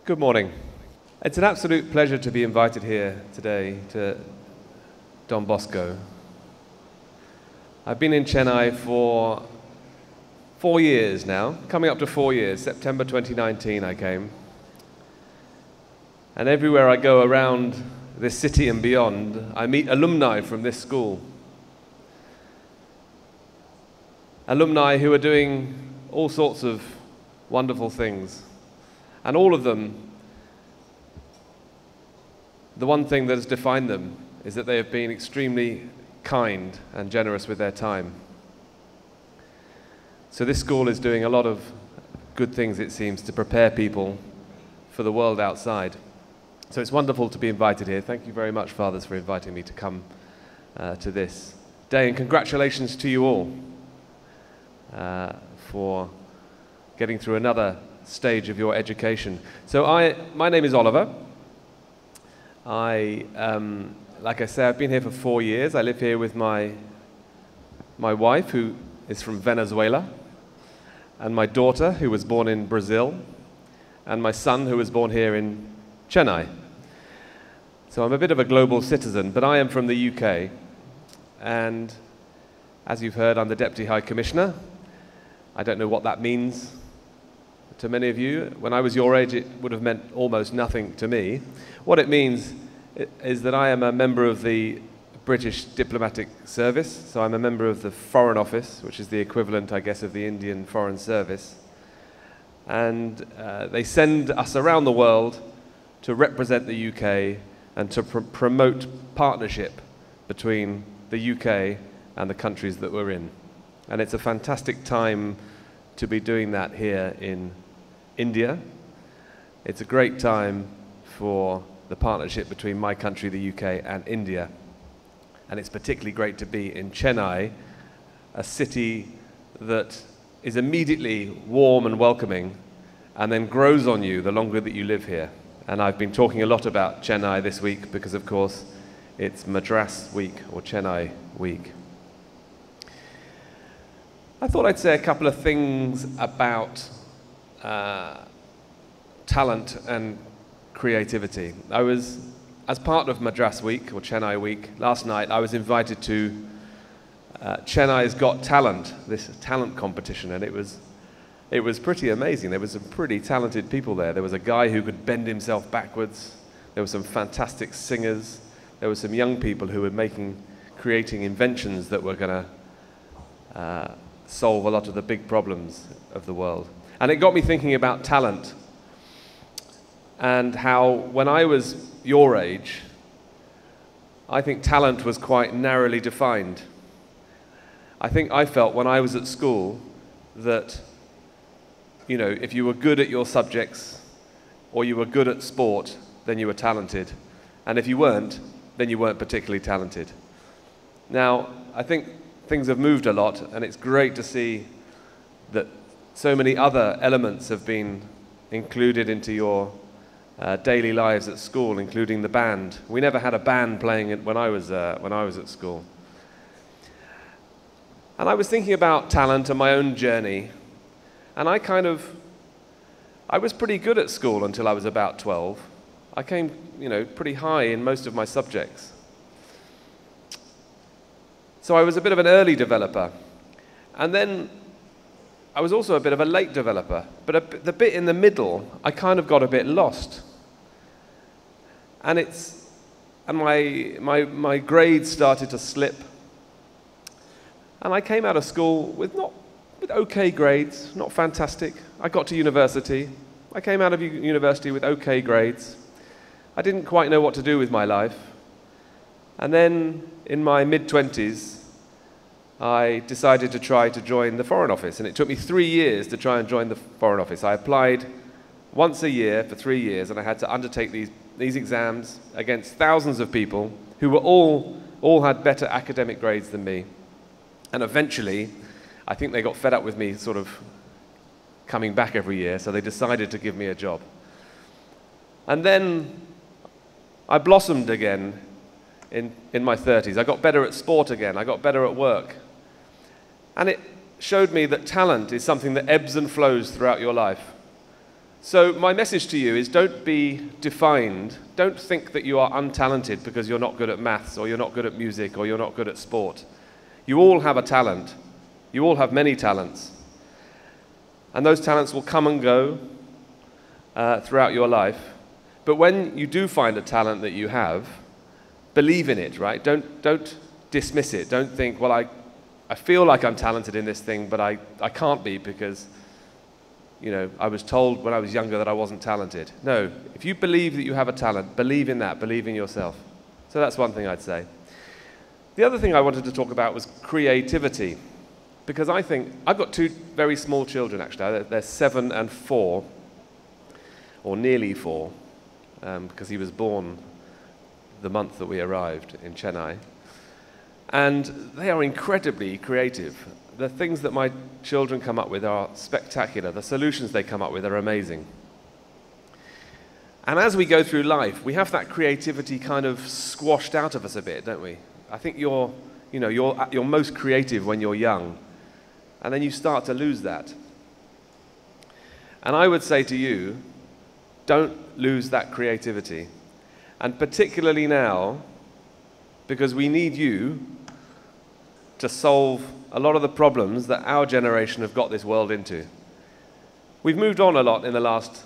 Good morning. It's an absolute pleasure to be invited here today to Don Bosco. I've been in Chennai for 4 years now, coming up to 4 years. September 2019 I came. And everywhere I go around this city and beyond, I meet alumni from this school. Alumni who are doing all sorts of wonderful things. And all of them, the one thing that has defined them is that they have been extremely kind and generous with their time. So this school is doing a lot of good things, it seems, to prepare people for the world outside. So it's wonderful to be invited here. Thank you very much, Fathers, for inviting me to come to this day. And congratulations to you all for getting through another stage of your education. So my name is Oliver. Like I say, I've been here for 4 years. I live here with my wife, who is from Venezuela, and my daughter, who was born in Brazil, and my son, who was born here in Chennai. So I'm a bit of a global citizen, but I am from the UK. And as you've heard, I'm the Deputy High Commissioner. I don't know what that means to many of you. When I was your age, it would have meant almost nothing to me. What it means is that I am a member of the British Diplomatic Service, so I'm a member of the Foreign Office, which is the equivalent, I guess, of the Indian Foreign Service. And they send us around the world to represent the UK and to promote partnership between the UK and the countries that we're in. And it's a fantastic time to be doing that here in India. It's a great time for the partnership between my country, the UK, and India. And it's particularly great to be in Chennai, a city that is immediately warm and welcoming and then grows on you the longer that you live here. And I've been talking a lot about Chennai this week because, of course, it's Madras Week or Chennai Week. I thought I'd say a couple of things about talent and creativity. I was, as part of Madras Week or Chennai Week, last night I was invited to Chennai's Got Talent, this talent competition, and it was pretty amazing. There were some pretty talented people there. There was a guy who could bend himself backwards. There were some fantastic singers. There were some young people who were creating inventions that were going to solve a lot of the big problems of the world. And it got me thinking about talent and how, when I was your age, I think talent was quite narrowly defined. I think I felt when I was at school that, you know, if you were good at your subjects or you were good at sport, then you were talented. And if you weren't, then you weren't particularly talented. Now, I think things have moved a lot, and it's great to see that so many other elements have been included into your daily lives at school, including the band. We never had a band playing it when I was at school. And I was thinking about talent and my own journey, and I was pretty good at school until I was about 12. I came, pretty high in most of my subjects. So I was a bit of an early developer. And then I was also a bit of a late developer. But the bit in the middle, I kind of got a bit lost. And my grades started to slip. And I came out of school with okay grades, not fantastic. I got to university. I came out of university with okay grades. I didn't quite know what to do with my life. And then, in my mid-20s, I decided to try to join the Foreign Office, and it took me 3 years to try and join the Foreign Office. I applied once a year for 3 years, and I had to undertake these exams against thousands of people who were all had better academic grades than me. And eventually, I think they got fed up with me sort of coming back every year, so they decided to give me a job. And then I blossomed again in my 30s. I got better at sport again. I got better at work. And it showed me that talent is something that ebbs and flows throughout your life. So my message to you is don't be defined, don't think that you are untalented because you're not good at maths or you're not good at music or you're not good at sport. You all have a talent. You all have many talents. And those talents will come and go throughout your life. But when you do find a talent that you have, believe in it, right? Don't dismiss it. Don't think, well, I feel like I'm talented in this thing, but I can't be because, I was told when I was younger that I wasn't talented. No, if you believe that you have a talent, believe in that, believe in yourself. So that's one thing I'd say. The other thing I wanted to talk about was creativity, because I think, I've got two very small children actually, they're 7 and 4, or nearly 4, because he was born the month that we arrived in Chennai. And they are incredibly creative. The things that my children come up with are spectacular. The solutions they come up with are amazing. And as we go through life, we have that creativity kind of squashed out of us a bit, don't we? I think you're most creative when you're young, and then you start to lose that. And I would say to you, don't lose that creativity. And particularly now, because we need you to solve a lot of the problems that our generation have got this world into. We've moved on a lot in the last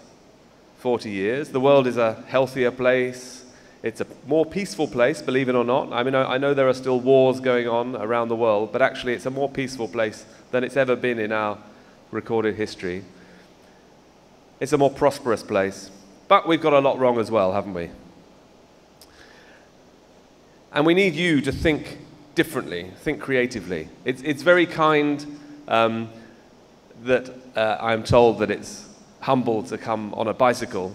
40 years. The world is a healthier place. It's a more peaceful place, believe it or not. I mean, I know there are still wars going on around the world, but actually it's a more peaceful place than it's ever been in our recorded history. It's a more prosperous place. But we've got a lot wrong as well, haven't we? And we need you to think differently, think creatively. It's very kind that I'm told that it's humble to come on a bicycle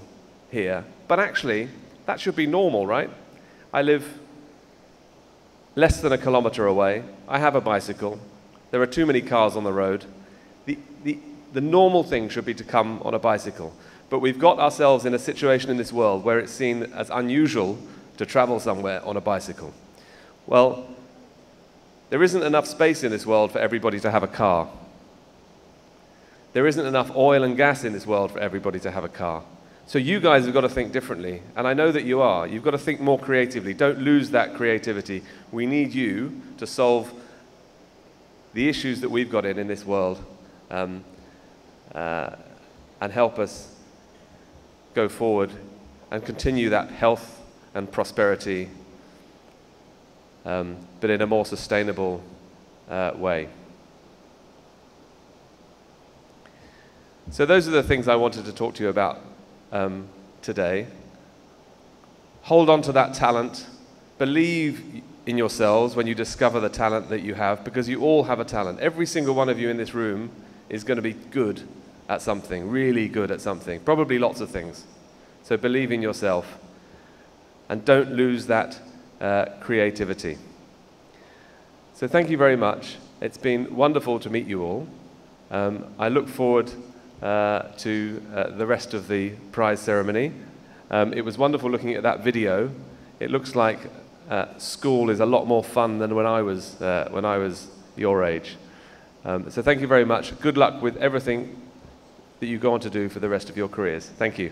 here, but actually that should be normal, right? I live less than a kilometre away. I have a bicycle. There are too many cars on the road. The normal thing should be to come on a bicycle, but we've got ourselves in a situation in this world where it's seen as unusual to travel somewhere on a bicycle. Well, there isn't enough space in this world for everybody to have a car. There isn't enough oil and gas in this world for everybody to have a car. So you guys have got to think differently, and I know that you are. You've got to think more creatively. Don't lose that creativity. We need you to solve the issues that we've got in this world and help us go forward and continue that health and prosperity, but in a more sustainable way. So those are the things I wanted to talk to you about today. Hold on to that talent. Believe in yourselves when you discover the talent that you have, because you all have a talent. Every single one of you in this room is going to be good at something, really good at something, probably lots of things. So believe in yourself and don't lose that creativity. So thank you very much. It's been wonderful to meet you all. I look forward to the rest of the prize ceremony. It was wonderful looking at that video. It looks like school is a lot more fun than when I was your age. So thank you very much. Good luck with everything that you go on to do for the rest of your careers. Thank you.